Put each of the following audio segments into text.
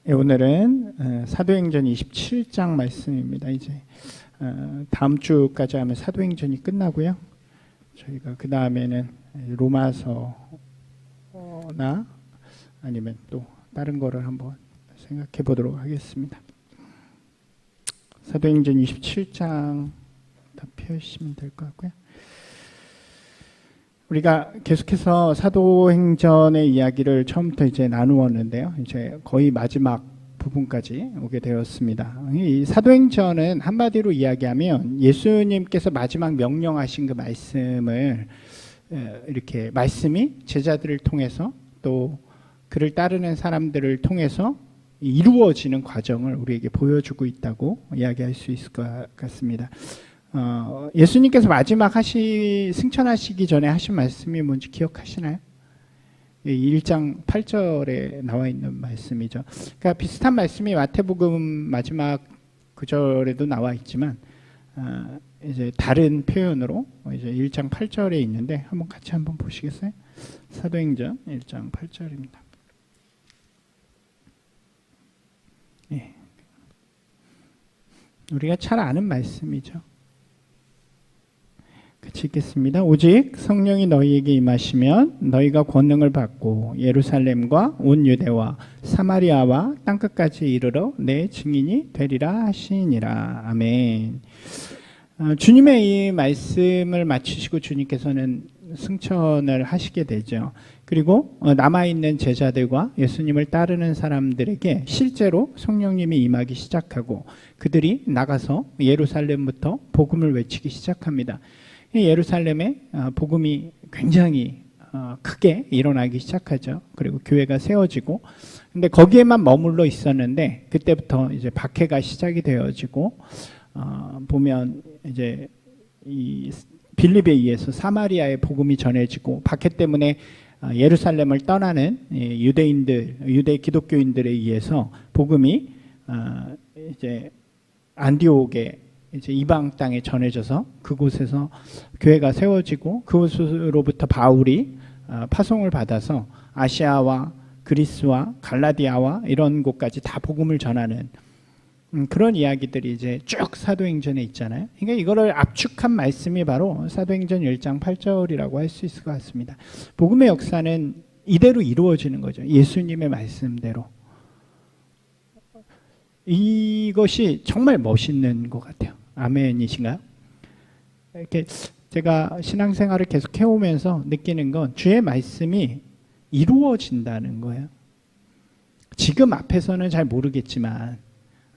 오늘은 사도행전 27장 말씀입니다. 이제 다음 주까지 하면 사도행전이 끝나고요. 저희가 그 다음에는 로마서나 아니면 또 다른 거를 한번 생각해 보도록 하겠습니다. 사도행전 27장 다 펴주시면 될 것 같고요. 우리가 계속해서 사도행전의 이야기를 처음부터 이제 나누었는데요. 이제 거의 마지막 부분까지 오게 되었습니다. 이 사도행전은 한마디로 이야기하면 예수님께서 마지막 명령하신 그 말씀을 이렇게 말씀이 제자들을 통해서 또 그를 따르는 사람들을 통해서 이루어지는 과정을 우리에게 보여주고 있다고 이야기할 수 있을 것 같습니다. 예수님께서 마지막 승천하시기 전에 하신 말씀이 뭔지 기억하시나요? 1장 8절에 나와 있는 말씀이죠. 그러니까 비슷한 말씀이 마태복음 마지막 구절에도 나와 있지만 이제 다른 표현으로 이제 1장 8절에 있는데 한번 같이 한번 보시겠어요? 사도행전 1장 8절입니다. 예. 우리가 잘 아는 말씀이죠. 같이 읽겠습니다. 오직 성령이 너희에게 임하시면 너희가 권능을 받고 예루살렘과 온 유대와 사마리아와 땅끝까지 이르러 내 증인이 되리라 하시니라. 아멘. 주님의 이 말씀을 마치시고 주님께서는 승천을 하시게 되죠. 그리고 남아있는 제자들과 예수님을 따르는 사람들에게 실제로 성령님이 임하기 시작하고 그들이 나가서 예루살렘부터 복음을 외치기 시작합니다. 예루살렘에 복음이 굉장히 크게 일어나기 시작하죠. 그리고 교회가 세워지고, 근데 거기에만 머물러 있었는데 그때부터 이제 박해가 시작이 되어지고 보면 이제 이 빌립에 의해서 사마리아의 복음이 전해지고 박해 때문에 예루살렘을 떠나는 유대 기독교인들에 의해서 복음이 이제 안디옥에 이제 이방 땅에 전해져서 그곳에서 교회가 세워지고 그곳으로부터 바울이 파송을 받아서 아시아와 그리스와 갈라디아와 이런 곳까지 다 복음을 전하는 그런 이야기들이 이제 쭉 사도행전에 있잖아요. 그러니까 이거를 압축한 말씀이 바로 사도행전 1장 8절이라고 할 수 있을 것 같습니다. 복음의 역사는 이대로 이루어지는 거죠. 예수님의 말씀대로. 이것이 정말 멋있는 것 같아요. 아멘이신가요? 이렇게 제가 신앙생활을 계속 해오면서 느끼는 건 주의 말씀이 이루어진다는 거예요. 지금 앞에서는 잘 모르겠지만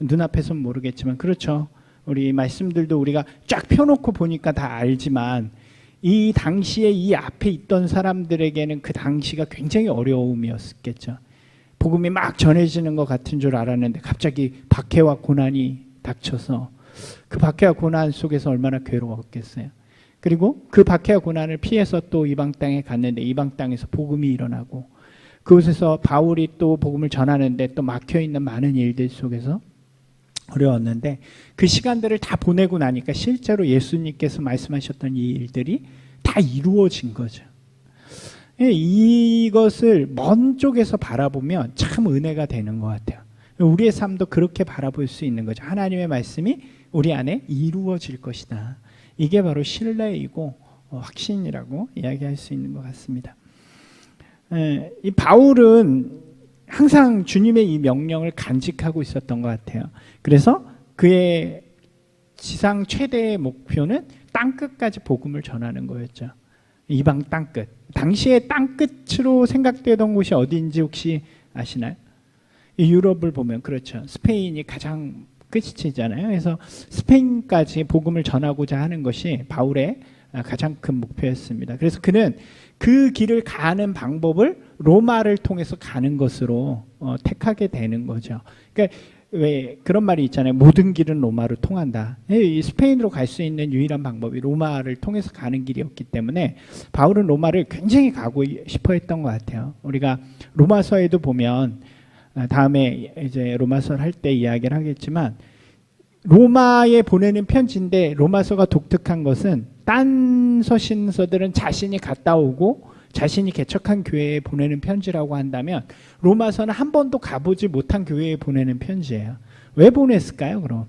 눈앞에서는 모르겠지만 그렇죠. 우리 말씀들도 우리가 쫙 펴놓고 보니까 다 알지만 이 당시에 이 앞에 있던 사람들에게는 그 당시가 굉장히 어려움이었겠죠. 복음이 막 전해지는 것 같은 줄 알았는데 갑자기 박해와 고난이 닥쳐서 그 박해와 고난 속에서 얼마나 괴로웠겠어요. 그리고 그 박해와 고난을 피해서 또 이방 땅에 갔는데 이방 땅에서 복음이 일어나고 그곳에서 바울이 또 복음을 전하는데 또 막혀있는 많은 일들 속에서 어려웠는데 그 시간들을 다 보내고 나니까 실제로 예수님께서 말씀하셨던 이 일들이 다 이루어진 거죠. 이것을 먼 쪽에서 바라보면 참 은혜가 되는 것 같아요. 우리의 삶도 그렇게 바라볼 수 있는 거죠. 하나님의 말씀이 우리 안에 이루어질 것이다. 이게 바로 신뢰이고 확신이라고 이야기할 수 있는 것 같습니다. 이 바울은 항상 주님의 이 명령을 간직하고 있었던 것 같아요. 그래서 그의 지상 최대의 목표는 땅끝까지 복음을 전하는 거였죠. 이방 땅끝. 당시에 땅끝으로 생각되던 곳이 어디인지 혹시 아시나요? 유럽을 보면 그렇죠. 스페인이 가장 끝이잖아요. 그래서 스페인까지 복음을 전하고자 하는 것이 바울의 가장 큰 목표였습니다. 그래서 그는 그 길을 가는 방법을 로마를 통해서 가는 것으로 택하게 되는 거죠. 그러니까 왜 그런 말이 있잖아요. 모든 길은 로마로 통한다. 스페인으로 갈 수 있는 유일한 방법이 로마를 통해서 가는 길이었기 때문에 바울은 로마를 굉장히 가고 싶어 했던 것 같아요. 우리가 로마서에도 보면 다음에 이제 로마서를 할 때 이야기를 하겠지만 로마에 보내는 편지인데 로마서가 독특한 것은 딴 서신서들은 자신이 갔다 오고 자신이 개척한 교회에 보내는 편지라고 한다면 로마서는 한 번도 가보지 못한 교회에 보내는 편지예요. 왜 보냈을까요, 그럼?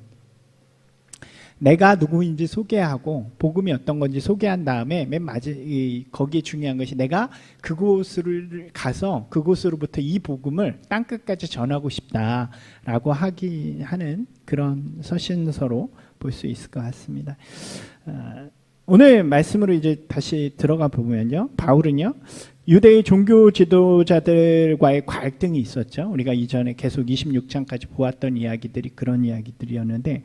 내가 누구인지 소개하고 복음이 어떤 건지 소개한 다음에 거기에 중요한 것이 내가 그곳을 가서 그곳으로부터 이 복음을 땅끝까지 전하고 싶다라고 하는 그런 서신서로 볼 수 있을 것 같습니다. 오늘 말씀으로 이제 다시 들어가 보면요, 바울은요 유대의 종교 지도자들과의 갈등이 있었죠. 우리가 이전에 계속 26장까지 보았던 이야기들이 그런 이야기들이었는데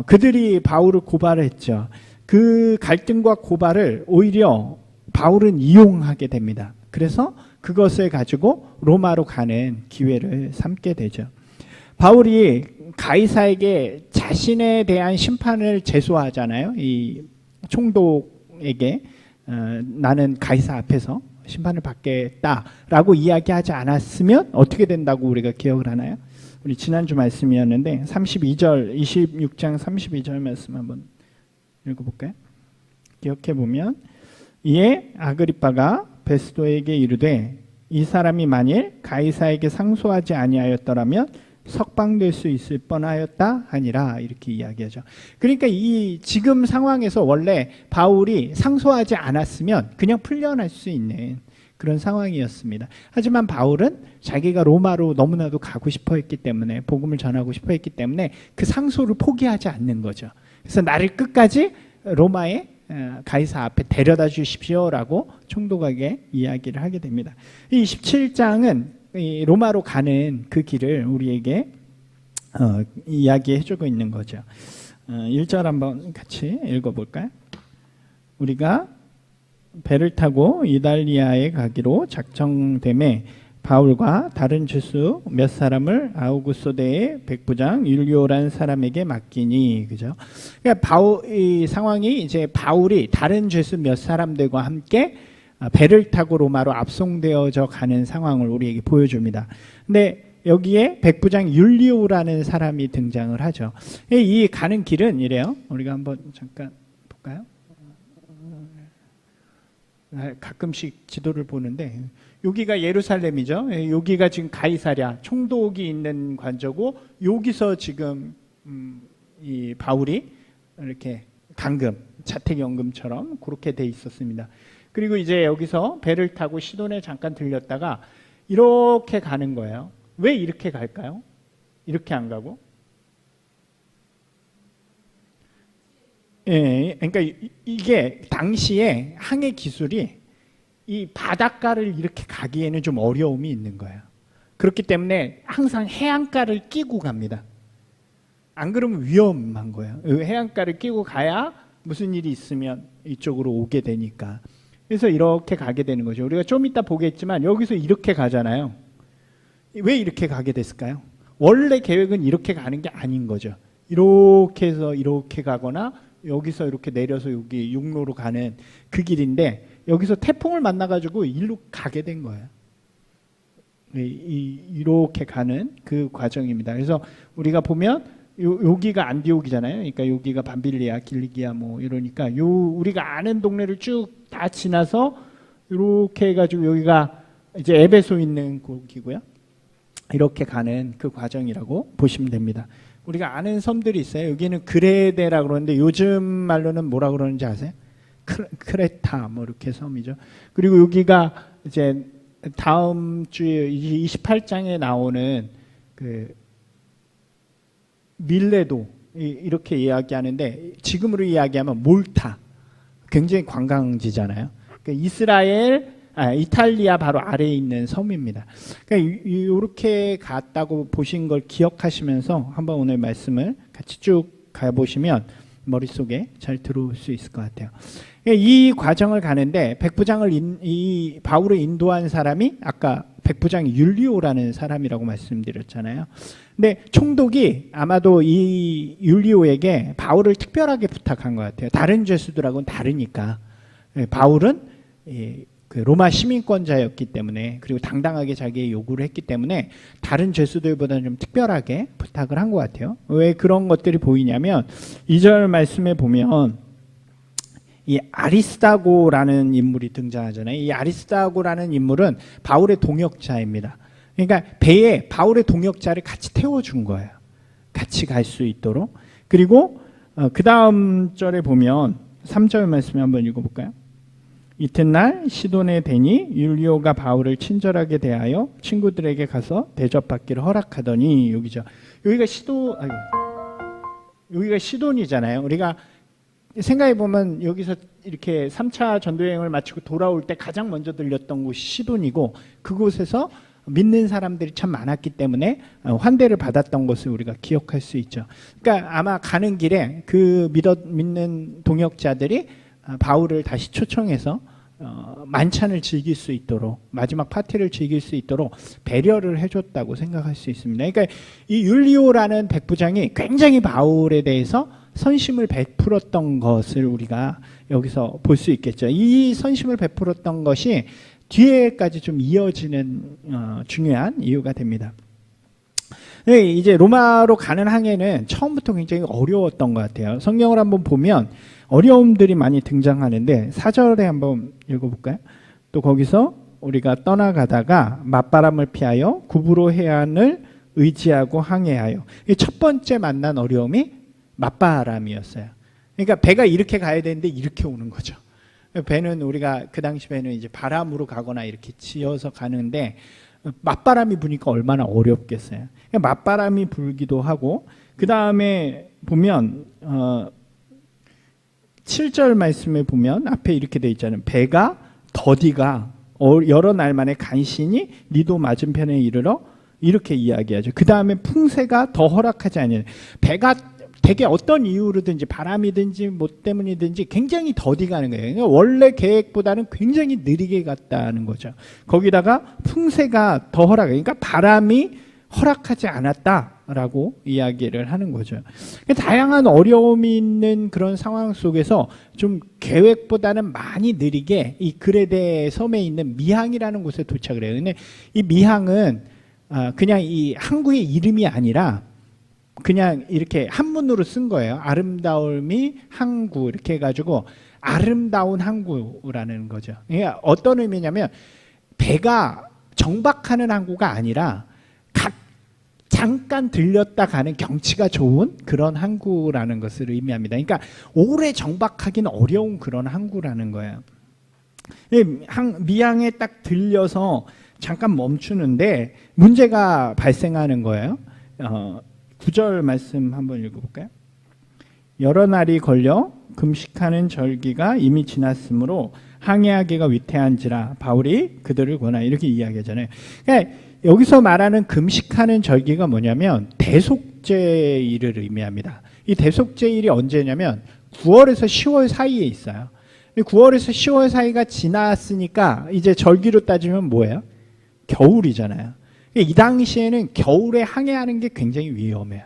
그들이 바울을 고발했죠. 그 갈등과 고발을 오히려 바울은 이용하게 됩니다. 그래서 그것을 가지고 로마로 가는 기회를 삼게 되죠. 바울이 가이사에게 자신에 대한 심판을 제소하잖아요. 이 총독에게 나는 가이사 앞에서 심판을 받겠다라고 이야기하지 않았으면 어떻게 된다고 우리가 기억을 하나요? 우리 지난주 말씀이었는데 32절 26장 32절 말씀 한번 읽어볼까요? 기억해보면 이에 아그리빠가 베스도에게 이르되 이 사람이 만일 가이사에게 상소하지 아니하였더라면 석방될 수 있을 뻔하였다 하니라, 이렇게 이야기하죠. 그러니까 이 지금 상황에서 원래 바울이 상소하지 않았으면 그냥 풀려날 수 있는 그런 상황이었습니다. 하지만 바울은 자기가 로마로 너무나도 가고 싶어 했기 때문에, 복음을 전하고 싶어 했기 때문에 그 상소를 포기하지 않는 거죠. 그래서 나를 끝까지 로마의 가이사 앞에 데려다 주십시오라고 총독에게 이야기를 하게 됩니다. 이 27장은 로마로 가는 그 길을 우리에게 이야기해주고 있는 거죠. 1절 한번 같이 읽어볼까요? 우리가 배를 타고 이달리아에 가기로 작정됨에 바울과 다른 주수 몇 사람을 아우구스도의 백부장 율리오라는 사람에게 맡기니, 그죠? 그러니까 이 상황이 이제 바울이 다른 주수 몇 사람들과 함께 배를 타고 로마로 압송되어져 가는 상황을 우리에게 보여줍니다. 근데 여기에 백부장 율리오라는 사람이 등장을 하죠. 이 가는 길은 이래요. 우리가 한번 잠깐 볼까요? 가끔씩 지도를 보는데 여기가 예루살렘이죠. 여기가 지금 가이사랴 총독이 있는 관저고, 여기서 지금 이 바울이 이렇게 강금, 자택연금처럼 그렇게 돼 있었습니다. 그리고 이제 여기서 배를 타고 시돈에 잠깐 들렸다가 이렇게 가는 거예요. 왜 이렇게 갈까요? 이렇게 안 가고? 예, 그러니까 이게 당시에 항해 기술이 이 바닷가를 이렇게 가기에는 좀 어려움이 있는 거예요. 그렇기 때문에 항상 해안가를 끼고 갑니다. 안 그러면 위험한 거예요. 해안가를 끼고 가야 무슨 일이 있으면 이쪽으로 오게 되니까. 그래서 이렇게 가게 되는 거죠. 우리가 좀 이따 보겠지만 여기서 이렇게 가잖아요. 왜 이렇게 가게 됐을까요? 원래 계획은 이렇게 가는 게 아닌 거죠. 이렇게 해서 이렇게 가거나 여기서 이렇게 내려서 여기 육로로 가는 그 길인데, 여기서 태풍을 만나가지고 일로 가게 된 거예요. 이렇게 가는 그 과정입니다. 그래서 우리가 보면 여기가 안디옥이잖아요. 그러니까 여기가 밤빌리아, 길리기아 뭐 이러니까 우리가 아는 동네를 쭉 다 지나서 이렇게 해가지고 여기가 이제 에베소 있는 곳이고요. 이렇게 가는 그 과정이라고 보시면 됩니다. 우리가 아는 섬들이 있어요. 여기는 그레데라 그러는데 요즘 말로는 뭐라 그러는지 아세요? 크레타 뭐 이렇게 섬이죠. 그리고 여기가 이제 다음 주에 28장에 나오는 그 밀레도 이렇게 이야기하는데, 지금으로 이야기하면 몰타, 굉장히 관광지잖아요. 그러니까 이탈리아 바로 아래에 있는 섬입니다. 그러니까 이렇게 갔다고 보신 걸 기억하시면서 한번 오늘 말씀을 같이 쭉 가보시면 머릿속에 잘 들어올 수 있을 것 같아요. 이 과정을 가는데 백부장을 이 바울을 인도한 사람이 아까 백부장 율리오라는 사람이라고 말씀드렸잖아요. 근데 총독이 아마도 이 율리오에게 바울을 특별하게 부탁한 것 같아요. 다른 죄수들하고는 다르니까. 바울은 그 로마 시민권자였기 때문에, 그리고 당당하게 자기의 요구를 했기 때문에 다른 죄수들보다는 좀 특별하게 부탁을 한 것 같아요. 왜 그런 것들이 보이냐면 2절 말씀에 보면 이 아리스다고라는 인물이 등장하잖아요. 이 아리스다고라는 인물은 바울의 동역자입니다. 그러니까 배에 바울의 동역자를 같이 태워준 거예요. 같이 갈 수 있도록. 그리고 그 다음 절에 보면 3절 말씀 한번 읽어볼까요? 이튿날 시돈에 대니 율리오가 바울을 친절하게 대하여 친구들에게 가서 대접받기를 허락하더니 여기죠. 여기가 시돈이잖아요. 우리가 생각해 보면 여기서 이렇게 3차 전도여행을 마치고 돌아올 때 가장 먼저 들렸던 곳이 시돈이고 그곳에서 믿는 사람들이 참 많았기 때문에 환대를 받았던 것을 우리가 기억할 수 있죠. 그러니까 아마 가는 길에 그 믿는 동역자들이 바울을 다시 초청해서 만찬을 즐길 수 있도록 마지막 파티를 즐길 수 있도록 배려를 해줬다고 생각할 수 있습니다. 그러니까 이 율리오라는 백부장이 굉장히 바울에 대해서 선심을 베풀었던 것을 우리가 여기서 볼 수 있겠죠. 이 선심을 베풀었던 것이 뒤에까지 좀 이어지는 중요한 이유가 됩니다. 네, 이제 로마로 가는 항해는 처음부터 굉장히 어려웠던 것 같아요. 성경을 한번 보면 어려움들이 많이 등장하는데 4절에 한번 읽어볼까요? 또 거기서 우리가 떠나가다가 맞바람을 피하여 구브로 해안을 의지하고 항해하여 첫 번째 만난 어려움이 맞바람이었어요. 그러니까 배가 이렇게 가야 되는데 이렇게 오는 거죠. 배는 우리가 그 당시 배는 이제 바람으로 가거나 이렇게 지어서 가는데 맞바람이 부니까 얼마나 어렵겠어요. 맞바람이 불기도 하고 그 다음에 보면 7절 말씀에 보면 앞에 이렇게 돼 있잖아요. 배가 더디가 여러 날 만에 간신히 니도 맞은편에 이르러 이렇게 이야기하죠. 그 다음에 풍세가 더 허락하지 않는 배가 되게 어떤 이유로든지 바람이든지 뭐 때문이든지 굉장히 더디 가는 거예요. 그러니까 원래 계획보다는 굉장히 느리게 갔다는 거죠. 거기다가 풍세가 더 그러니까 바람이 허락하지 않았다라고 이야기를 하는 거죠. 다양한 어려움이 있는 그런 상황 속에서 좀 계획보다는 많이 느리게 이 그레데 섬에 있는 미항이라는 곳에 도착을 해요. 근데 이 미항은 그냥 이 항구의 이름이 아니라 그냥 이렇게 한문으로 쓴 거예요. 아름다움이 항구 이렇게 해가지고 아름다운 항구라는 거죠. 그러니까 어떤 의미냐면 배가 정박하는 항구가 아니라 잠깐 들렸다 가는 경치가 좋은 그런 항구라는 것을 의미합니다. 그러니까 오래 정박하기는 어려운 그런 항구라는 거예요. 미항에 딱 들려서 잠깐 멈추는데 문제가 발생하는 거예요. 9절 말씀 한번 읽어볼까요? 여러 날이 걸려 금식하는 절기가 이미 지났으므로 항해하기가 위태한지라 바울이 그들을 권하 이렇게 이야기하잖아요. 그러니까 여기서 말하는 금식하는 절기가 뭐냐면 대속죄일을 의미합니다. 이 대속죄일이 언제냐면 9월에서 10월 사이에 있어요. 9월에서 10월 사이가 지났으니까 이제 절기로 따지면 뭐예요? 겨울이잖아요. 이 당시에는 겨울에 항해하는 게 굉장히 위험해요.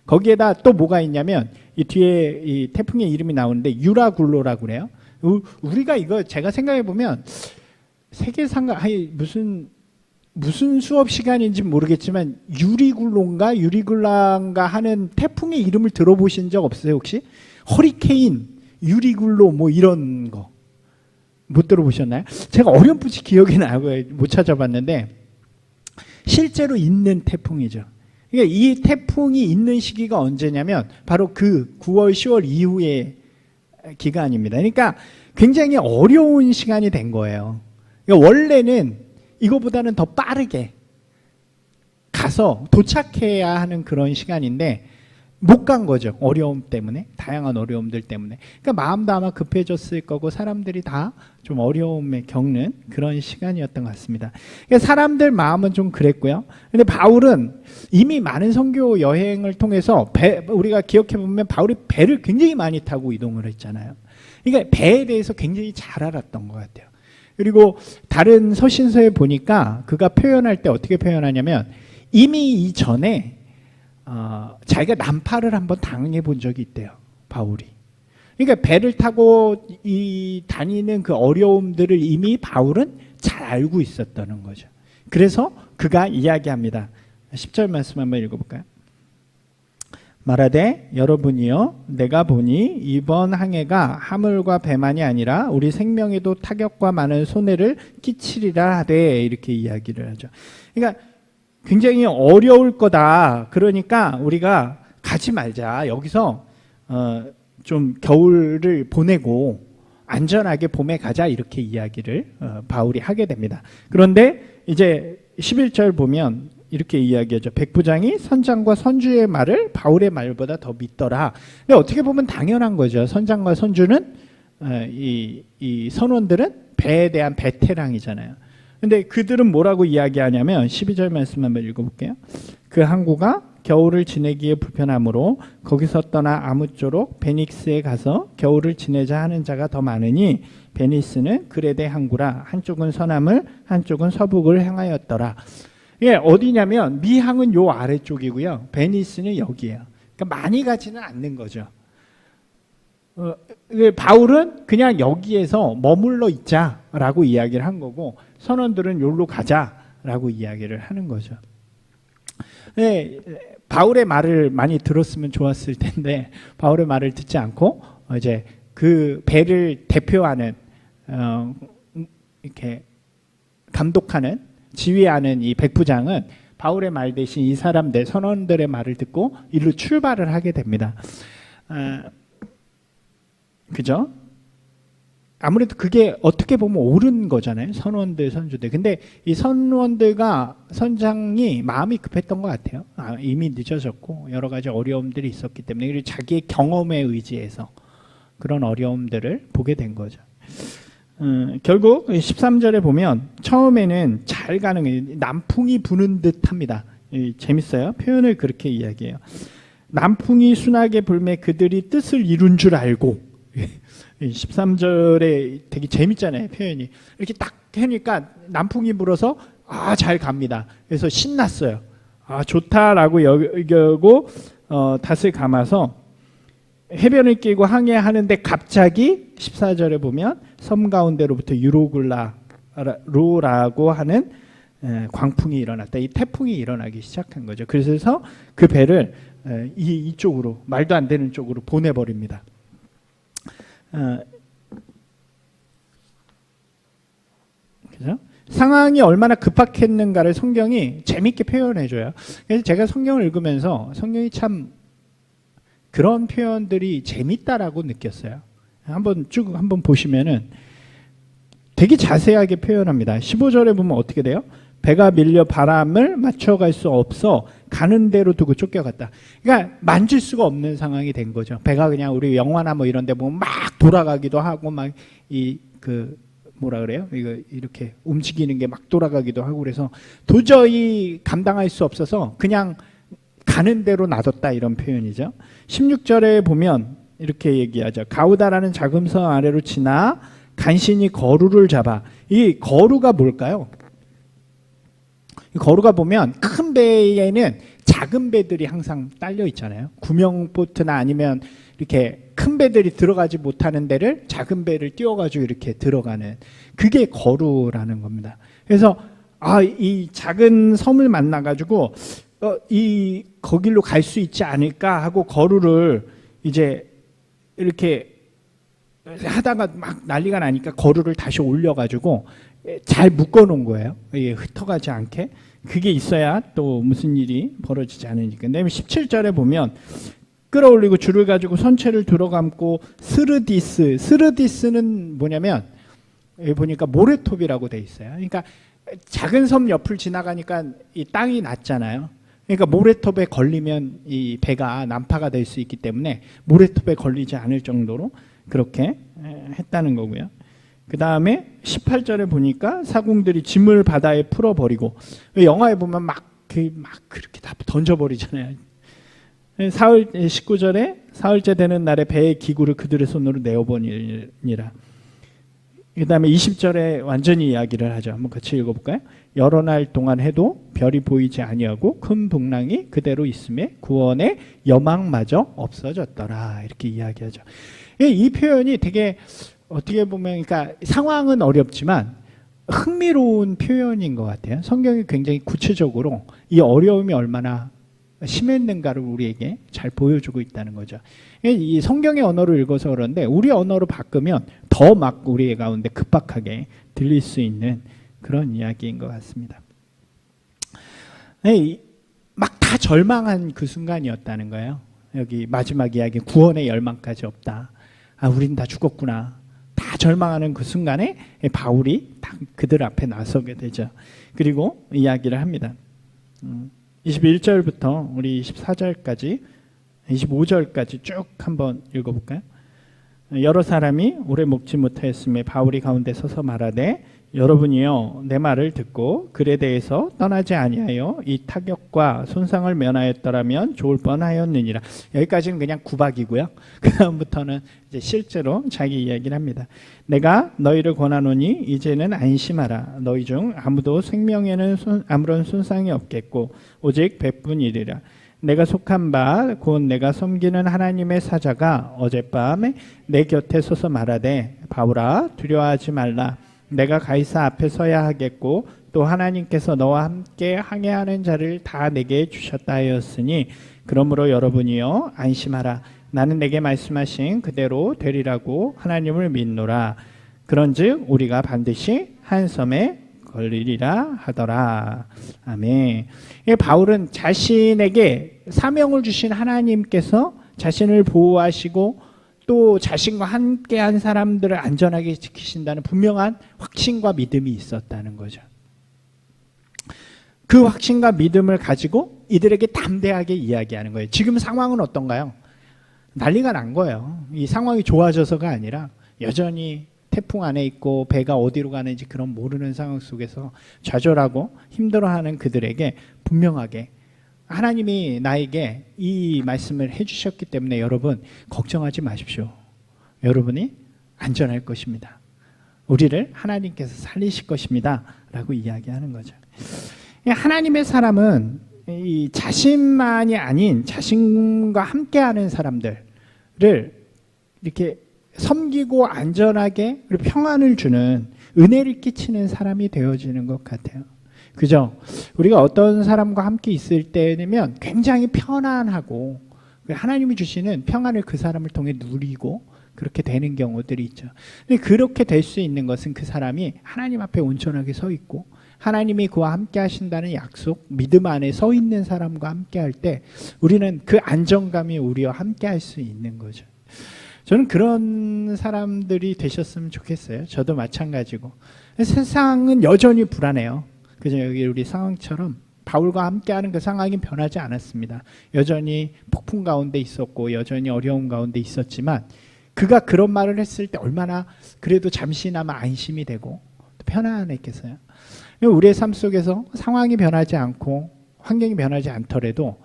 거기에다 또 뭐가 있냐면 이 뒤에 이 태풍의 이름이 나오는데 유라굴로라고 그래요. 우리가 이거 제가 생각해 보면 세계상가 무슨 수업 시간인지 모르겠지만 유리굴로인가 하는 태풍의 이름을 들어보신 적 없어요 혹시? 허리케인, 유리굴로 뭐 이런 거 못 들어보셨나요? 제가 어렴풋이 기억이 나고 못 찾아봤는데 실제로 있는 태풍이죠. 그러니까 이 태풍이 있는 시기가 언제냐면 바로 그 9월, 10월 이후의 기간입니다. 그러니까 굉장히 어려운 시간이 된 거예요. 그러니까 원래는 이거보다는 더 빠르게 가서 도착해야 하는 그런 시간인데 못 간 거죠. 어려움 때문에, 다양한 어려움들 때문에. 그러니까 마음도 아마 급해졌을 거고 사람들이 다 좀 어려움에 겪는 그런 시간이었던 것 같습니다. 그러니까 사람들 마음은 좀 그랬고요. 근데 바울은 이미 많은 선교 여행을 통해서 우리가 기억해 보면 바울이 배를 굉장히 많이 타고 이동을 했잖아요. 그러니까 배에 대해서 굉장히 잘 알았던 것 같아요. 그리고 다른 서신서에 보니까 그가 표현할 때 어떻게 표현하냐면 이미 이전에 자기가 난파를 한번 당해 본 적이 있대요. 바울이. 그러니까 배를 타고 다니는 그 어려움들을 이미 바울은 잘 알고 있었다는 거죠. 그래서 그가 이야기합니다. 10절 말씀 한번 읽어볼까요? 말하되 여러분이여 내가 보니 이번 항해가 하물과 배만이 아니라 우리 생명에도 타격과 많은 손해를 끼치리라 하되 이렇게 이야기를 하죠. 그러니까 굉장히 어려울 거다. 그러니까 우리가 가지 말자. 여기서 좀 겨울을 보내고 안전하게 봄에 가자 이렇게 이야기를 바울이 하게 됩니다. 그런데 이제 11절 보면 이렇게 이야기하죠. 백부장이 선장과 선주의 말을 바울의 말보다 더 믿더라. 근데 어떻게 보면 당연한 거죠. 선장과 선주는 이 선원들은 배에 대한 베테랑이잖아요. 근데 그들은 뭐라고 이야기하냐면 12절 말씀 한번 읽어볼게요. 그 항구가 겨울을 지내기에 불편하므로 거기서 떠나 아무쪼록 베닉스에 가서 겨울을 지내자 하는 자가 더 많으니 베니스는 그레데 항구라 한쪽은 서남을 한쪽은 서북을 향하였더라. 이게 어디냐면 미항은 요 아래쪽이고요. 베니스는 여기예요. 그러니까 많이 가지는 않는 거죠. 바울은 그냥 여기에서 머물러 있자라고 이야기를 한 거고 선원들은 여기로 가자라고 이야기를 하는 거죠. 네, 바울의 말을 많이 들었으면 좋았을 텐데 바울의 말을 듣지 않고 이제 그 배를 대표하는 이렇게 감독하는 지휘하는 이 백부장은 바울의 말 대신 이 사람들 선원들의 말을 듣고 이리로 출발을 하게 됩니다. 그죠? 아무래도 그게 어떻게 보면 옳은 거잖아요. 선원들, 선주들. 근데 이 선원들과 선장이 마음이 급했던 것 같아요. 이미 늦어졌고 여러 가지 어려움들이 있었기 때문에 그리고 자기의 경험에 의지해서 그런 어려움들을 보게 된 거죠. 결국 13절에 보면 처음에는 잘 가는 남풍이 부는 듯 합니다. 재밌어요. 표현을 그렇게 이야기해요. 남풍이 순하게 불매 그들이 뜻을 이룬 줄 알고 13절에 되게 재밌잖아요. 표현이. 이렇게 딱 하니까 남풍이 불어서 잘 갑니다. 그래서 신났어요. 좋다라고 여기고 닷을 감아서 해변을 끼고 항해하는데 갑자기 14절에 보면 섬 가운데로부터 유로굴라로라고 하는 광풍이 일어났다. 이 태풍이 일어나기 시작한 거죠. 그래서 그 배를 이쪽으로 말도 안 되는 쪽으로 보내버립니다. 그죠? 상황이 얼마나 급박했는가를 성경이 재밌게 표현해줘요. 그래서 제가 성경을 읽으면서 성경이 참 그런 표현들이 재밌다라고 느꼈어요. 한번 보시면은 되게 자세하게 표현합니다. 15절에 보면 어떻게 돼요? 배가 밀려 바람을 맞춰갈 수 없어 가는 대로 두고 쫓겨갔다. 그러니까 만질 수가 없는 상황이 된 거죠. 배가 그냥 우리 영화나 뭐 이런 데 보면 막 돌아가기도 하고 막 뭐라 그래요? 이거 이렇게 움직이는 게 막 돌아가기도 하고 그래서 도저히 감당할 수 없어서 그냥 가는 대로 놔뒀다 이런 표현이죠. 16절에 보면 이렇게 얘기하죠. 가우다라는 작은 섬 아래로 지나 간신히 거루를 잡아. 이 거루가 뭘까요? 이 거루가 보면 큰 배에는 작은 배들이 항상 딸려 있잖아요. 구명보트나 아니면 이렇게 큰 배들이 들어가지 못하는 데를 작은 배를 띄워가지고 이렇게 들어가는 그게 거루라는 겁니다. 그래서 이 작은 섬을 만나가지고 거길로 갈 수 있지 않을까 하고 거루를 이제 이렇게 하다가 막 난리가 나니까 거루를 다시 올려가지고 잘 묶어놓은 거예요. 이게 흩어가지 않게. 그게 있어야 또 무슨 일이 벌어지지 않으니까. 그다음에 17절에 보면 끌어올리고 줄을 가지고 선체를 들어감고 스르디스는 뭐냐면 여기 보니까 모래톱이라고 돼 있어요. 그러니까 작은 섬 옆을 지나가니까 이 땅이 낮잖아요. 그러니까 모래톱에 걸리면 이 배가 난파가 될 수 있기 때문에 모래톱에 걸리지 않을 정도로 그렇게 했다는 거고요. 그 다음에 18절에 보니까 사공들이 짐을 바다에 풀어버리고 영화에 보면 막 그렇게 다 던져버리잖아요. 19절에 사흘째 되는 날에 배의 기구를 그들의 손으로 내어버리니라. 그 다음에 20절에 완전히 이야기를 하죠. 한번 같이 읽어볼까요? 여러 날 동안 해도 별이 보이지 아니하고 큰 풍랑이 그대로 있음에 구원의 여망마저 없어졌더라. 이렇게 이야기하죠. 이 표현이 되게 어떻게 보면 그러니까 상황은 어렵지만 흥미로운 표현인 것 같아요. 성경이 굉장히 구체적으로 이 어려움이 얼마나 심했는가를 우리에게 잘 보여주고 있다는 거죠. 이 성경의 언어를 읽어서 그런데 우리 언어로 바꾸면 더 막 우리 가운데 급박하게 들릴 수 있는 그런 이야기인 것 같습니다. 막 다 절망한 그 순간이었다는 거예요. 여기 마지막 이야기 구원의 열망까지 없다. 아, 우린 다 죽었구나. 다 절망하는 그 순간에 바울이 딱 그들 앞에 나서게 되죠. 그리고 이야기를 합니다. 21절부터 우리 24절까지 25절까지 쭉 한번 읽어볼까요? 여러 사람이 오래 먹지 못하였음에 바울이 가운데 서서 말하되 여러분이요 내 말을 듣고 글에 대해서 떠나지 아니하여 이 타격과 손상을 면하였더라면 좋을 뻔하였느니라. 여기까지는 그냥 구박이고요. 그 다음부터는 이제 실제로 자기 이야기를 합니다. 내가 너희를 권하노니 이제는 안심하라. 너희 중 아무도 생명에는 아무런 손상이 없겠고 오직 배뿐이리라. 내가 속한 바 곧 내가 섬기는 하나님의 사자가 어젯밤에 내 곁에 서서 말하되 바울아 두려워하지 말라. 내가 가이사 앞에 서야 하겠고 또 하나님께서 너와 함께 항해하는 자를 다 내게 주셨다 하였으니 그러므로 여러분이요 안심하라. 나는 내게 말씀하신 그대로 되리라고 하나님을 믿노라. 그런즉 우리가 반드시 한 섬에 걸리리라 하더라. 아멘. 바울은 자신에게 사명을 주신 하나님께서 자신을 보호하시고 또 자신과 함께한 사람들을 안전하게 지키신다는 분명한 확신과 믿음이 있었다는 거죠. 그 확신과 믿음을 가지고 이들에게 담대하게 이야기하는 거예요. 지금 상황은 어떤가요? 난리가 난 거예요. 이 상황이 좋아져서가 아니라 여전히 태풍 안에 있고 배가 어디로 가는지 그런 모르는 상황 속에서 좌절하고 힘들어하는 그들에게 분명하게 하나님이 나에게 이 말씀을 해주셨기 때문에 여러분 걱정하지 마십시오. 여러분이 안전할 것입니다. 우리를 하나님께서 살리실 것입니다. 라고 이야기하는 거죠. 하나님의 사람은 이 자신만이 아닌 자신과 함께하는 사람들을 이렇게 섬기고 안전하게 그리고 평안을 주는 은혜를 끼치는 사람이 되어지는 것 같아요. 그죠? 우리가 어떤 사람과 함께 있을 때면 굉장히 편안하고 하나님이 주시는 평안을 그 사람을 통해 누리고 그렇게 되는 경우들이 있죠. 근데 그렇게 될 수 있는 것은 그 사람이 하나님 앞에 온전하게 서 있고 하나님이 그와 함께 하신다는 약속, 믿음 안에 서 있는 사람과 함께 할 때 우리는 그 안정감이 우리와 함께 할 수 있는 거죠. 저는 그런 사람들이 되셨으면 좋겠어요. 저도 마찬가지고. 세상은 여전히 불안해요. 그죠? 여기 우리 상황처럼 바울과 함께하는 그 상황이 변하지 않았습니다. 여전히 폭풍 가운데 있었고 여전히 어려운 가운데 있었지만 그가 그런 말을 했을 때 얼마나 그래도 잠시나마 안심이 되고 편안했겠어요. 우리의 삶 속에서 상황이 변하지 않고 환경이 변하지 않더라도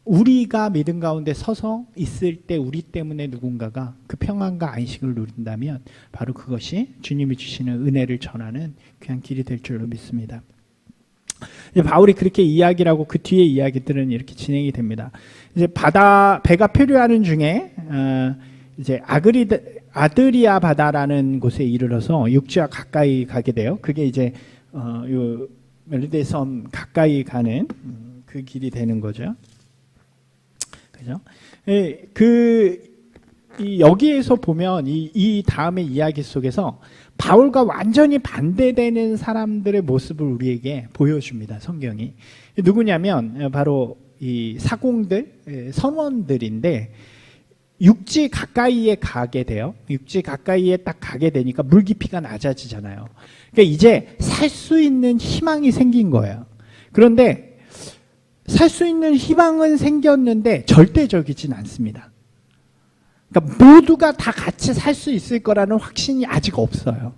우리가 믿음 가운데 서서 있을 때 우리 때문에 누군가가 그 평안과 안식을 누린다면 바로 그것이 주님이 주시는 은혜를 전하는 귀한 길이 될 줄로 믿습니다. 이제 바울이 그렇게 이야기를 하고 그 뒤에 이야기들은 이렇게 진행이 됩니다. 이제 배가 표류하는 중에 이제 아드리아 바다라는 곳에 이르러서 육지와 가까이 가게 돼요. 그게 이제 요 멜리데 섬 가까이 가는 그 길이 되는 거죠. 그죠? 여기에서 보면 이 다음의 이야기 속에서 바울과 완전히 반대되는 사람들의 모습을 우리에게 보여줍니다. 성경이. 누구냐면 바로 이 사공들, 선원들인데 육지 가까이에 가게 돼요. 육지 가까이에 딱 가게 되니까 물 깊이가 낮아지잖아요. 그러니까 이제 살 수 있는 희망이 생긴 거예요. 그런데 살 수 있는 희망은 생겼는데 절대적이진 않습니다. 그러니까 모두가 다 같이 살 수 있을 거라는 확신이 아직 없어요.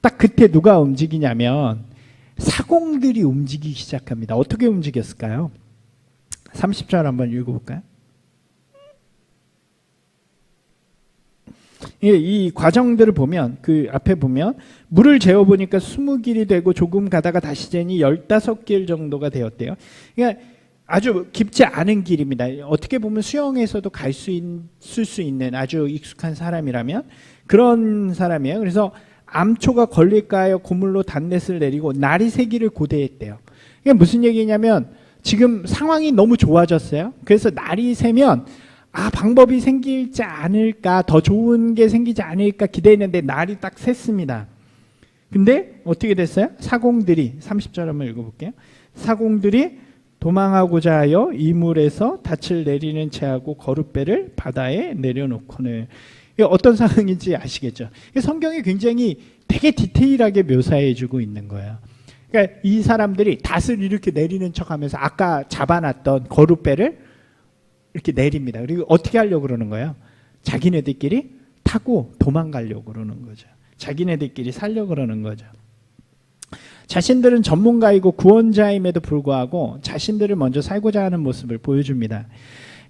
딱 그때 누가 움직이냐면 사공들이 움직이기 시작합니다. 어떻게 움직였을까요? 30절 한번 읽어볼까요? 이 과정들을 보면 그 앞에 보면 물을 재어보니까 20길이 되고 조금 가다가 다시 재니 15길 정도가 되었대요. 그러니까 아주 깊지 않은 길입니다. 어떻게 보면 수영에서도 갈 수 있을 수 있는 아주 익숙한 사람이라면 그런 사람이에요. 그래서 암초가 걸릴까 하여 고물로 단넷을 내리고 날이 새기를 고대했대요. 이게 무슨 얘기냐면 지금 상황이 너무 좋아졌어요. 그래서 날이 새면 방법이 생기지 않을까, 더 좋은 게 생기지 않을까 기대했는데 날이 딱 샜습니다. 근데 어떻게 됐어요? 사공들이 30절 한번 읽어볼게요. 사공들이 도망하고자 하여 이물에서 닻을 내리는 채하고 거룻배를 바다에 내려놓고는, 이게 어떤 상황인지 아시겠죠? 성경이 굉장히 되게 디테일하게 묘사해주고 있는 거예요. 그러니까 이 사람들이 닷을 이렇게 내리는 척하면서 아까 잡아놨던 거룻배를 이렇게 내립니다. 그리고 어떻게 하려고 그러는 거예요? 자기네들끼리 타고 도망가려고 그러는 거죠. 자기네들끼리 살려고 그러는 거죠. 자신들은 전문가이고 구원자임에도 불구하고 자신들을 먼저 살고자 하는 모습을 보여줍니다.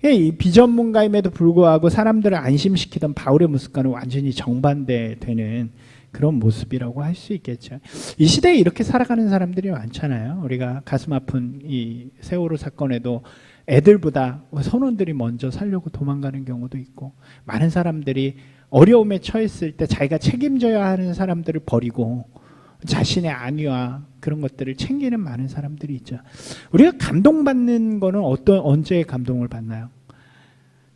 이 비전문가임에도 불구하고 사람들을 안심시키던 바울의 모습과는 완전히 정반대되는 그런 모습이라고 할 수 있겠죠. 이 시대에 이렇게 살아가는 사람들이 많잖아요. 우리가 가슴 아픈 이 세월호 사건에도 애들보다 선원들이 먼저 살려고 도망가는 경우도 있고, 많은 사람들이 어려움에 처했을 때 자기가 책임져야 하는 사람들을 버리고 자신의 안위와 그런 것들을 챙기는 많은 사람들이 있죠. 우리가 감동받는 거는 언제 감동을 받나요?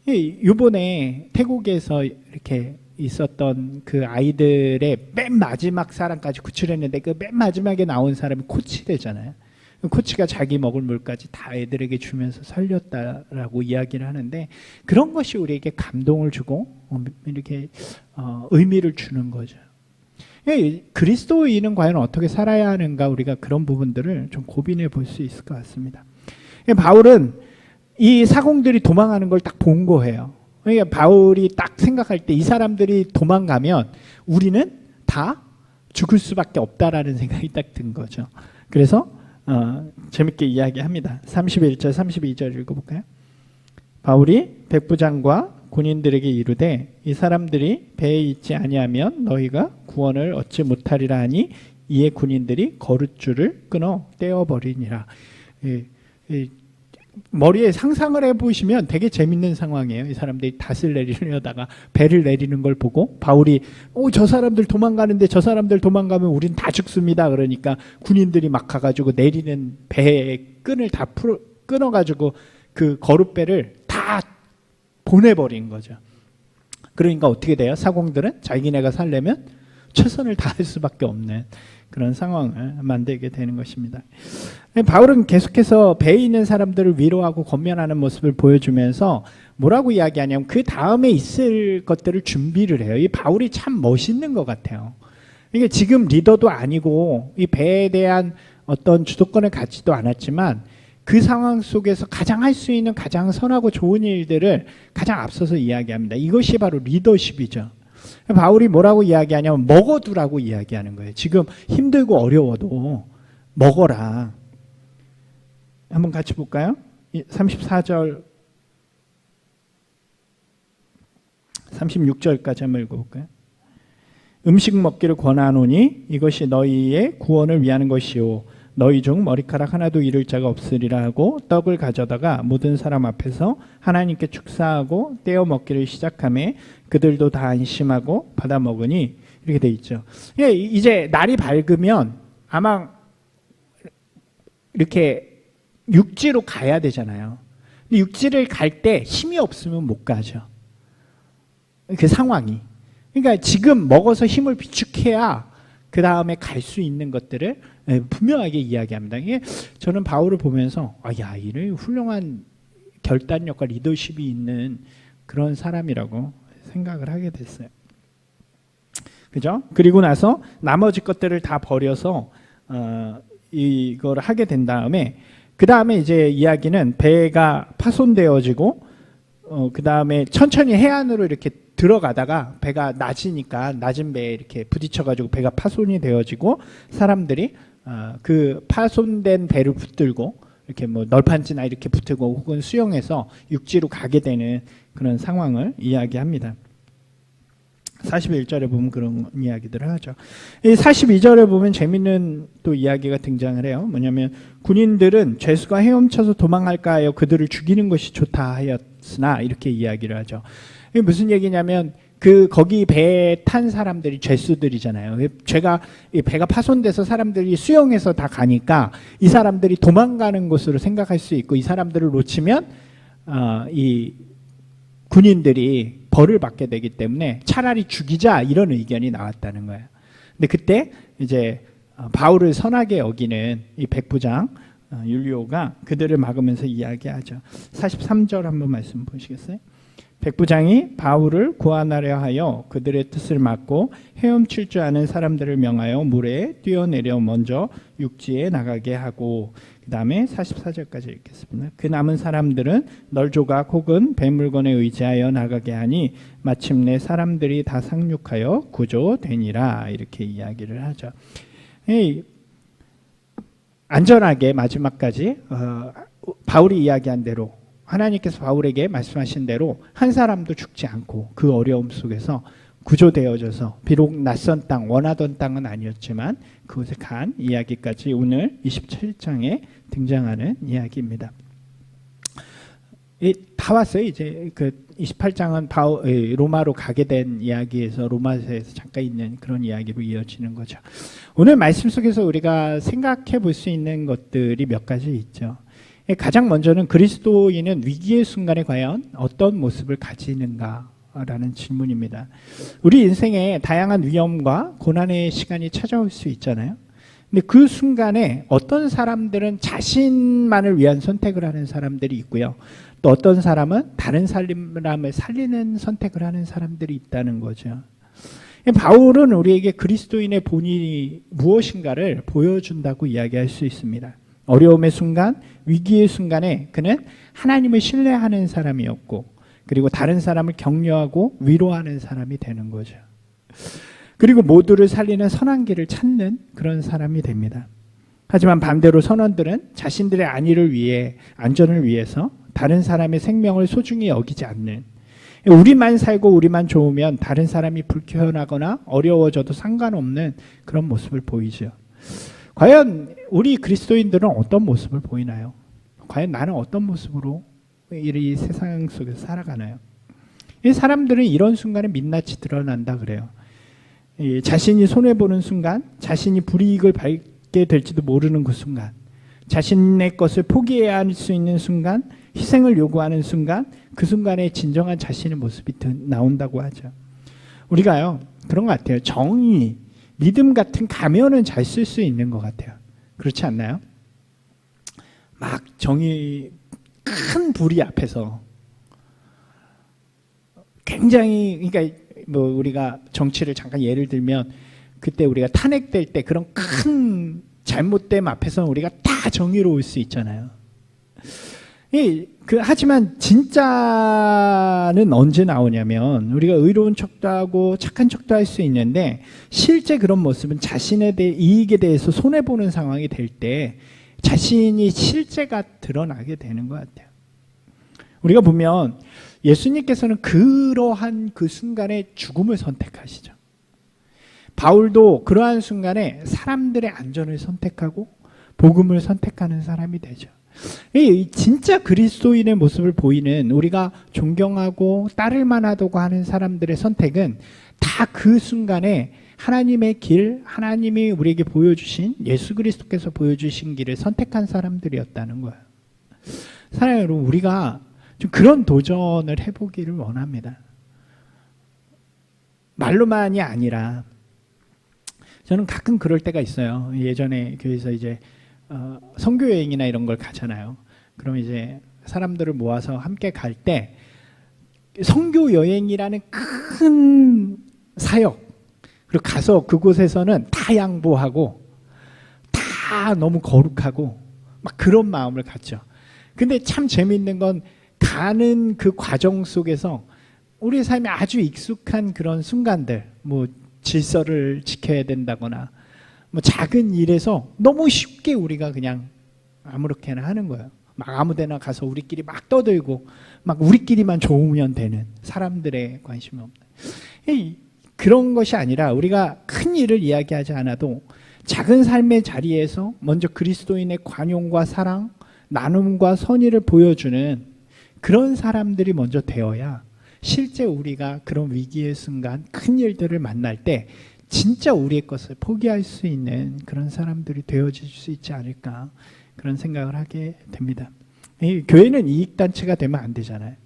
이번에 태국에서 이렇게 있었던 그 아이들의 맨 마지막 사람까지 구출했는데 그 맨 마지막에 나온 사람이 코치되잖아요. 코치가 자기 먹을 물까지 다 애들에게 주면서 살렸다라고 이야기를 하는데, 그런 것이 우리에게 감동을 주고 이렇게 의미를 주는 거죠. 그리스도인은 과연 어떻게 살아야 하는가, 우리가 그런 부분들을 좀 고민해 볼 수 있을 것 같습니다. 바울은 이 사공들이 도망하는 걸 딱 본 거예요. 그러니까 바울이 딱 생각할 때 이 사람들이 도망가면 우리는 다 죽을 수밖에 없다라는 생각이 딱 든 거죠. 그래서 재밌게 이야기합니다. 31절 32절 읽어볼까요? 바울이 백부장과 군인들에게 이르되 이 사람들이 배에 있지 아니하면 너희가 구원을 얻지 못하리라 하니 이에 군인들이 거룻줄을 끊어 떼어버리니라. 머리에 상상을 해보시면 되게 재밌는 상황이에요. 이 사람들이 닷을 내리려다가 배를 내리는 걸 보고 바울이 저 사람들 도망가는데 저 사람들 도망가면 우린 다 죽습니다. 그러니까 군인들이 막 가가지고 내리는 배의 끈을 다 끊어가지고 그 거룻배를 다 보내버린 거죠. 그러니까 어떻게 돼요? 사공들은 자기네가 살려면 최선을 다할 수밖에 없는 그런 상황을 만들게 되는 것입니다. 바울은 계속해서 배에 있는 사람들을 위로하고 권면하는 모습을 보여주면서 뭐라고 이야기하냐면 그 다음에 있을 것들을 준비를 해요. 이 바울이 참 멋있는 것 같아요. 이게 지금 리더도 아니고 이 배에 대한 어떤 주도권을 갖지도 않았지만 그 상황 속에서 가장 할 수 있는 가장 선하고 좋은 일들을 가장 앞서서 이야기합니다. 이것이 바로 리더십이죠. 바울이 뭐라고 이야기하냐면 먹어두라고 이야기하는 거예요. 지금 힘들고 어려워도 먹어라. 한번 같이 볼까요? 34절 36절까지 한번 읽어볼까요? 음식 먹기를 권하노니 이것이 너희의 구원을 위하는 것이요 너희 중 머리카락 하나도 잃을 자가 없으리라 하고 떡을 가져다가 모든 사람 앞에서 하나님께 축사하고 떼어 먹기를 시작하며 그들도 다 안심하고 받아 먹으니, 이렇게 돼 있죠. 이제 날이 밝으면 아마 이렇게 육지로 가야 되잖아요. 근데 육지를 갈 때 힘이 없으면 못 가죠. 그 상황이. 그러니까 지금 먹어서 힘을 비축해야 그 다음에 갈 수 있는 것들을 분명하게 이야기합니다. 이게 저는 바울을 보면서 이런 훌륭한 결단력과 리더십이 있는 그런 사람이라고 생각을 하게 됐어요. 그죠? 그리고 나서 나머지 것들을 다 버려서 이걸 하게 된 다음에 그 다음에 이제 이야기는 배가 파손되어지고 그 다음에 천천히 해안으로 이렇게 들어가다가 배가 낮으니까 낮은 배에 이렇게 부딪혀가지고 배가 파손이 되어지고 사람들이 그 파손된 배를 붙들고 이렇게 뭐 널판지나 이렇게 붙들고 혹은 수영해서 육지로 가게 되는 그런 상황을 이야기합니다. 41절에 보면 그런 이야기들을 하죠. 이 42절에 보면 재밌는 또 이야기가 등장을 해요. 뭐냐면 군인들은 죄수가 헤엄쳐서 도망할까 하여 그들을 죽이는 것이 좋다 하였으나, 이렇게 이야기를 하죠. 이게 무슨 얘기냐면 거기 배에 탄 사람들이 죄수들이잖아요. 이 배가 파손돼서 사람들이 수영해서 다 가니까 이 사람들이 도망가는 곳으로 생각할 수 있고, 이 사람들을 놓치면 이 군인들이 벌을 받게 되기 때문에 차라리 죽이자, 이런 의견이 나왔다는 거예요. 근데 그때 이제 바울을 선하게 여기는 이 백부장 율리오가 그들을 막으면서 이야기하죠. 43절 한번 말씀 보시겠어요? 백부장이 바울을 고안하려 하여 그들의 뜻을 막고 헤엄칠 줄 아는 사람들을 명하여 물에 뛰어내려 먼저 육지에 나가게 하고, 그 다음에 44절까지 읽겠습니다. 그 남은 사람들은 널조각 혹은 배물건에 의지하여 나가게 하니 마침내 사람들이 다 상륙하여 구조되니라, 이렇게 이야기를 하죠. 안전하게 마지막까지 바울이 이야기한 대로, 하나님께서 바울에게 말씀하신 대로 한 사람도 죽지 않고 그 어려움 속에서 구조되어져서, 비록 낯선 땅, 원하던 땅은 아니었지만 그곳에 간 이야기까지 오늘 27장에 등장하는 이야기입니다. 다 왔어요. 이제 그 28장은 로마로 가게 된 이야기에서, 로마서에서 잠깐 있는 그런 이야기로 이어지는 거죠. 오늘 말씀 속에서 우리가 생각해 볼 수 있는 것들이 몇 가지 있죠. 가장 먼저는 그리스도인은 위기의 순간에 과연 어떤 모습을 가지는가라는 질문입니다. 우리 인생에 다양한 위험과 고난의 시간이 찾아올 수 있잖아요. 근데 그 순간에 어떤 사람들은 자신만을 위한 선택을 하는 사람들이 있고요. 또 어떤 사람은 다른 사람을 살리는 선택을 하는 사람들이 있다는 거죠. 바울은 우리에게 그리스도인의 본인이 무엇인가를 보여준다고 이야기할 수 있습니다. 어려움의 순간, 위기의 순간에 그는 하나님을 신뢰하는 사람이었고, 그리고 다른 사람을 격려하고 위로하는 사람이 되는 거죠. 그리고 모두를 살리는 선한 길을 찾는 그런 사람이 됩니다. 하지만 반대로 선원들은 자신들의 안전을 위해서 다른 사람의 생명을 소중히 여기지 않는, 우리만 살고 우리만 좋으면 다른 사람이 불편하거나 어려워져도 상관없는 그런 모습을 보이죠. 과연 우리 그리스도인들은 어떤 모습을 보이나요? 과연 나는 어떤 모습으로 이 세상 속에서 살아가나요? 이 사람들은 이런 순간에 민낯이 드러난다 그래요. 자신이 손해보는 순간, 자신이 불이익을 받게 될지도 모르는 그 순간, 자신의 것을 포기해야 할 수 있는 순간, 희생을 요구하는 순간, 그 순간에 진정한 자신의 모습이 나온다고 하죠. 우리가요, 그런 것 같아요. 정의, 믿음 같은 가면은 잘 쓸 수 있는 것 같아요. 그렇지 않나요? 막 정의, 큰 불이 앞에서 굉장히, 그러니까 뭐 우리가 정치를 잠깐 예를 들면, 그때 우리가 탄핵될 때 그런 큰 잘못됨 앞에서는 우리가 다 정의로울 수 있잖아요. 하지만 진짜는 언제 나오냐면, 우리가 의로운 척도 하고 착한 척도 할 수 있는데, 실제 그런 모습은 자신의 이익에 대해서 손해보는 상황이 될 때 자신이 실제가 드러나게 되는 것 같아요. 우리가 보면 예수님께서는 그러한 그 순간에 죽음을 선택하시죠. 바울도 그러한 순간에 사람들의 안전을 선택하고 복음을 선택하는 사람이 되죠. 진짜 그리스도인의 모습을 보이는, 우리가 존경하고 따를 만하다고 하는 사람들의 선택은 다 그 순간에 하나님의 길, 하나님이 우리에게 보여주신, 예수 그리스도께서 보여주신 길을 선택한 사람들이었다는 거예요. 사랑하는 여러분, 우리가 좀 그런 도전을 해보기를 원합니다. 말로만이 아니라, 저는 가끔 그럴 때가 있어요. 예전에 교회에서 이제 선교 여행이나 이런 걸 가잖아요. 그럼 이제 사람들을 모아서 함께 갈 때 선교 여행이라는 큰 사역, 그리고 가서 그곳에서는 다 양보하고 다 너무 거룩하고 막 그런 마음을 갖죠. 근데 참 재미있는 건 가는 그 과정 속에서 우리 삶에 아주 익숙한 그런 순간들, 뭐 질서를 지켜야 된다거나 뭐 작은 일에서 너무 쉽게 우리가 그냥 아무렇게나 하는 거예요. 막 아무데나 가서 우리끼리 막 떠들고 막 우리끼리만 좋으면 되는, 사람들의 관심이 없는 그런 것이 아니라, 우리가 큰 일을 이야기하지 않아도 작은 삶의 자리에서 먼저 그리스도인의 관용과 사랑, 나눔과 선의를 보여주는 그런 사람들이 먼저 되어야 실제 우리가 그런 위기의 순간 큰 일들을 만날 때 진짜 우리의 것을 포기할 수 있는 그런 사람들이 되어질 수 있지 않을까 그런 생각을 하게 됩니다. 이 교회는 이익단체가 되면 안 되잖아요.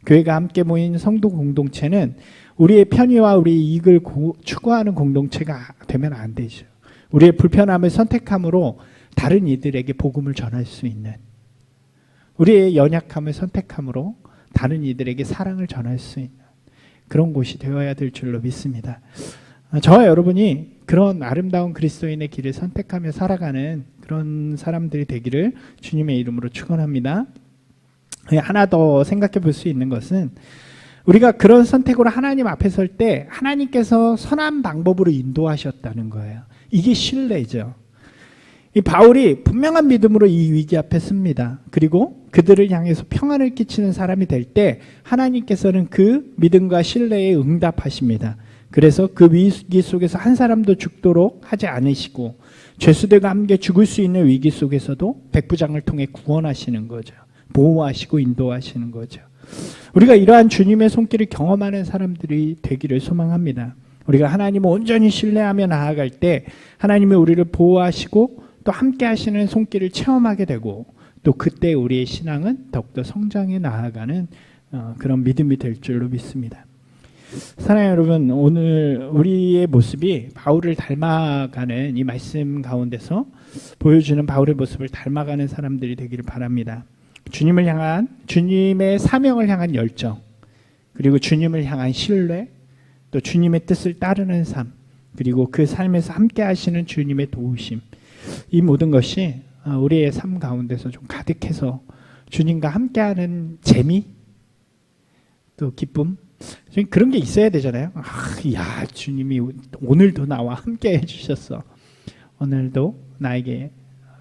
교회가 함께 모인 성도 공동체는 우리의 편의와 우리의 이익을 추구하는 공동체가 되면 안 되죠. 우리의 불편함을 선택함으로 다른 이들에게 복음을 전할 수 있는, 우리의 연약함을 선택함으로 다른 이들에게 사랑을 전할 수 있는 그런 곳이 되어야 될 줄로 믿습니다. 저와 여러분이 그런 아름다운 그리스도인의 길을 선택하며 살아가는 그런 사람들이 되기를 주님의 이름으로 축원합니다. 하나 더 생각해 볼 수 있는 것은 우리가 그런 선택으로 하나님 앞에 설 때 하나님께서 선한 방법으로 인도하셨다는 거예요. 이게 신뢰죠. 이 바울이 분명한 믿음으로 이 위기 앞에 섭니다. 그리고 그들을 향해서 평안을 끼치는 사람이 될 때 하나님께서는 그 믿음과 신뢰에 응답하십니다. 그래서 그 위기 속에서 한 사람도 죽도록 하지 않으시고 죄수들과 함께 죽을 수 있는 위기 속에서도 백부장을 통해 구원하시는 거죠. 보호하시고 인도하시는 거죠. 우리가 이러한 주님의 손길을 경험하는 사람들이 되기를 소망합니다. 우리가 하나님을 온전히 신뢰하며 나아갈 때 하나님이 우리를 보호하시고 또 함께 하시는 손길을 체험하게 되고 또 그때 우리의 신앙은 더욱더 성장해 나아가는 그런 믿음이 될 줄로 믿습니다. 사랑하는 여러분, 오늘 우리의 모습이 바울을 닮아가는 이 말씀 가운데서 보여주는 바울의 모습을 닮아가는 사람들이 되기를 바랍니다. 주님을 향한, 주님의 사명을 향한 열정, 그리고 주님을 향한 신뢰, 또 주님의 뜻을 따르는 삶, 그리고 그 삶에서 함께 하시는 주님의 도우심, 이 모든 것이 우리의 삶 가운데서 좀 가득해서 주님과 함께하는 재미, 또 기쁨, 그런 게 있어야 되잖아요. 야, 주님이 오늘도 나와 함께 해주셨어. 오늘도 나에게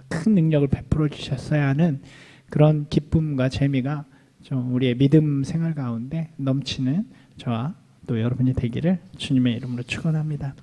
큰 능력을 베풀어 주셨어야 하는 그런 기쁨과 재미가 좀 우리의 믿음 생활 가운데 넘치는 저와 또 여러분이 되기를 주님의 이름으로 축원합니다.